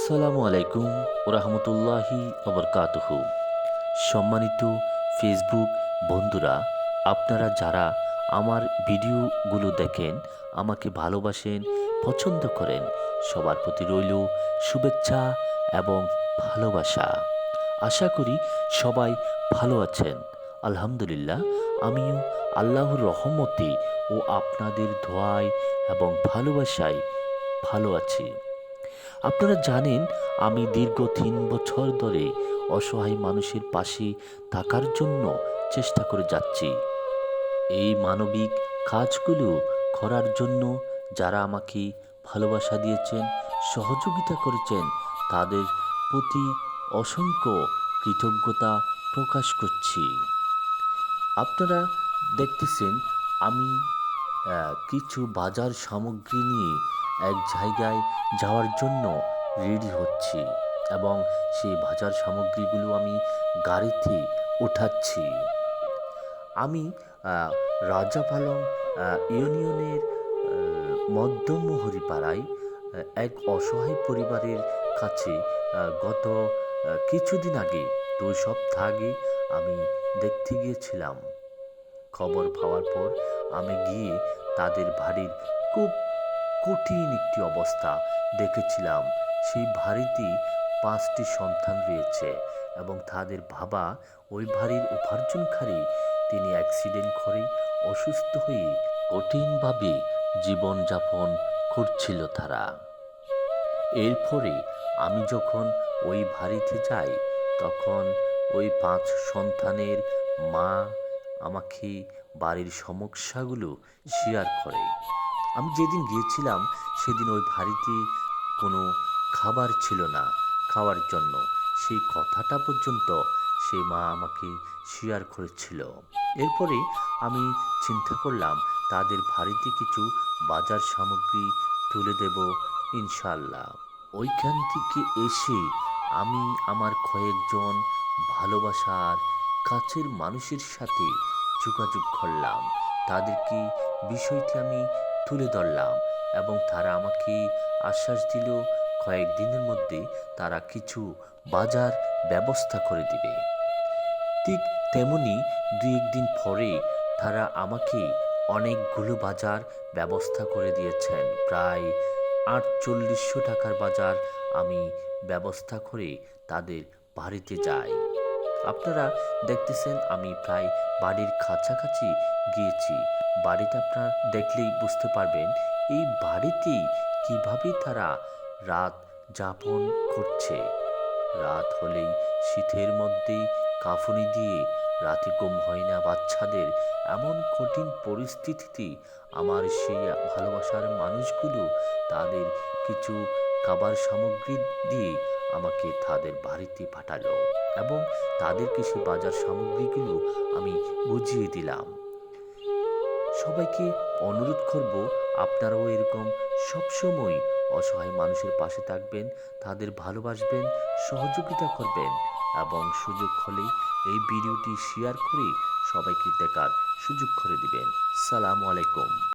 আসসালামু আলাইকুম ওরহমতুল্লাহি ওবরকাতুহু। সম্মানিত ফেসবুক বন্ধুরা, আপনারা যারা আমার ভিডিওগুলো দেখেন, আমাকে ভালোবাসেন, পছন্দ করেন, সবার প্রতি রইল শুভেচ্ছা এবং ভালোবাসা। আশা করি সবাই ভালো আছেন। আলহামদুলিল্লাহ, আমিও আল্লাহর রহমতে ও আপনাদের দোয়ায় এবং ভালোবাসায় ভালো আছি। আপনারা জানেন, আমি দীর্ঘ 3 বছর ধরে অসহায় মানুষের পাশে থাকার জন্য চেষ্টা করে যাচ্ছি। এই মানবিক কাজগুলো করার জন্য যারা আমাকে ভালোবাসা দিয়েছেন, সহযোগিতা করেছেন, তাদের প্রতি অসংখ্য কৃতজ্ঞতা প্রকাশ করছি। আপনারা দেখতেছেন, আমি কিছু বাজার সামগ্রী নিয়ে এক জায়গায় যাওয়ার জন্য রেডি হচ্ছি এবং সেই বাজার সামগ্রীগুলো আমি গাড়িতে উঠাচ্ছি। আমি রাজাপালং ইউনিয়নের মধ্যমহরি পাড়ায় এক অসহায় পরিবারের কাছে গত কিছুদিন আগে, 2 সপ্তাহ আগে আমি দেখতে গিয়েছিলাম। খবর পাওয়ার পর আমি গিয়ে তাদের বাড়ির খুব কঠিন একটি অবস্থা দেখেছিলাম। সেই বাড়িতে 5টি সন্তান রয়েছে এবং তাদের বাবা ওই বাড়ির উপার্জনকারী। তিনি অ্যাক্সিডেন্ট করে অসুস্থ হয়ে কঠিনভাবে জীবনযাপন করছিল তারা। এরপরে আমি যখন ওই বাড়িতে যাই, তখন ওই 5 সন্তানের মা আমাকে বাড়ির সমস্যাগুলো শেয়ার করে। আমি যেদিন গিয়েছিলাম সেদিন ওই বাড়িতে কোনো খাবার ছিল না খাওয়ার জন্য। সেই কথাটা পর্যন্ত সেই মা আমাকে শেয়ার করেছিল। এরপরে আমি চিন্তা করলাম তাদের বাড়িতে কিছু বাজার সামগ্রী তুলে দেব ইনশাল্লাহ। ওইখান থেকে এসে আমি আমার কয়েকজন ভালোবাসার কাছের মানুষের সাথে যোগাযোগ করলাম। তাদেরকে বিষয়টি আমি তুলে ধরলাম এবং তারা আমাকে আশ্বাস দিল কয়েকদিনের মধ্যে তারা কিছু বাজার ব্যবস্থা করে দিবে। ঠিক তেমনি 2-1 দিন পরে তারা আমাকে অনেকগুলো বাজার ব্যবস্থা করে দিয়েছেন। প্রায় 4800 টাকার বাজার আমি ব্যবস্থা করে তাদের বাড়িতে যাই। আপনারা দেখতেছেন, আমি প্রায় বাড়ির কাছাকাছি গিয়েছি। বাড়িটা আপনারা দেখলেই বুঝতে পারবেন এই বাড়িতেই কিভাবে তারা রাত যাপন করছে। রাত হলেই শীতের মধ্যেই কাঁফুনি দিয়ে রাতে ঘুম হয় না বাচ্চাদের। এমন কঠিন পরিস্থিতিতে আমার সেই ভালোবাসার মানুষগুলো তাদের কিছু খাবার সামগ্রী দিয়ে আমাকে তাদের বাড়িতে পাঠালো এবং তাদেরকে সেই বাজার সামগ্রীগুলো আমি বুঝিয়ে দিলাম। সবাইকে অনুরোধ করব, আপনারাও এরকম সবসময় অসহায় মানুষের পাশে থাকবেন, তাদের ভালোবাসবেন, সহযোগিতা করবেন এবং সুযোগ হলে এই ভিডিওটি শেয়ার করে সবাইকে দেখার সুযোগ করে দিবেন। সালামু আলাইকুম।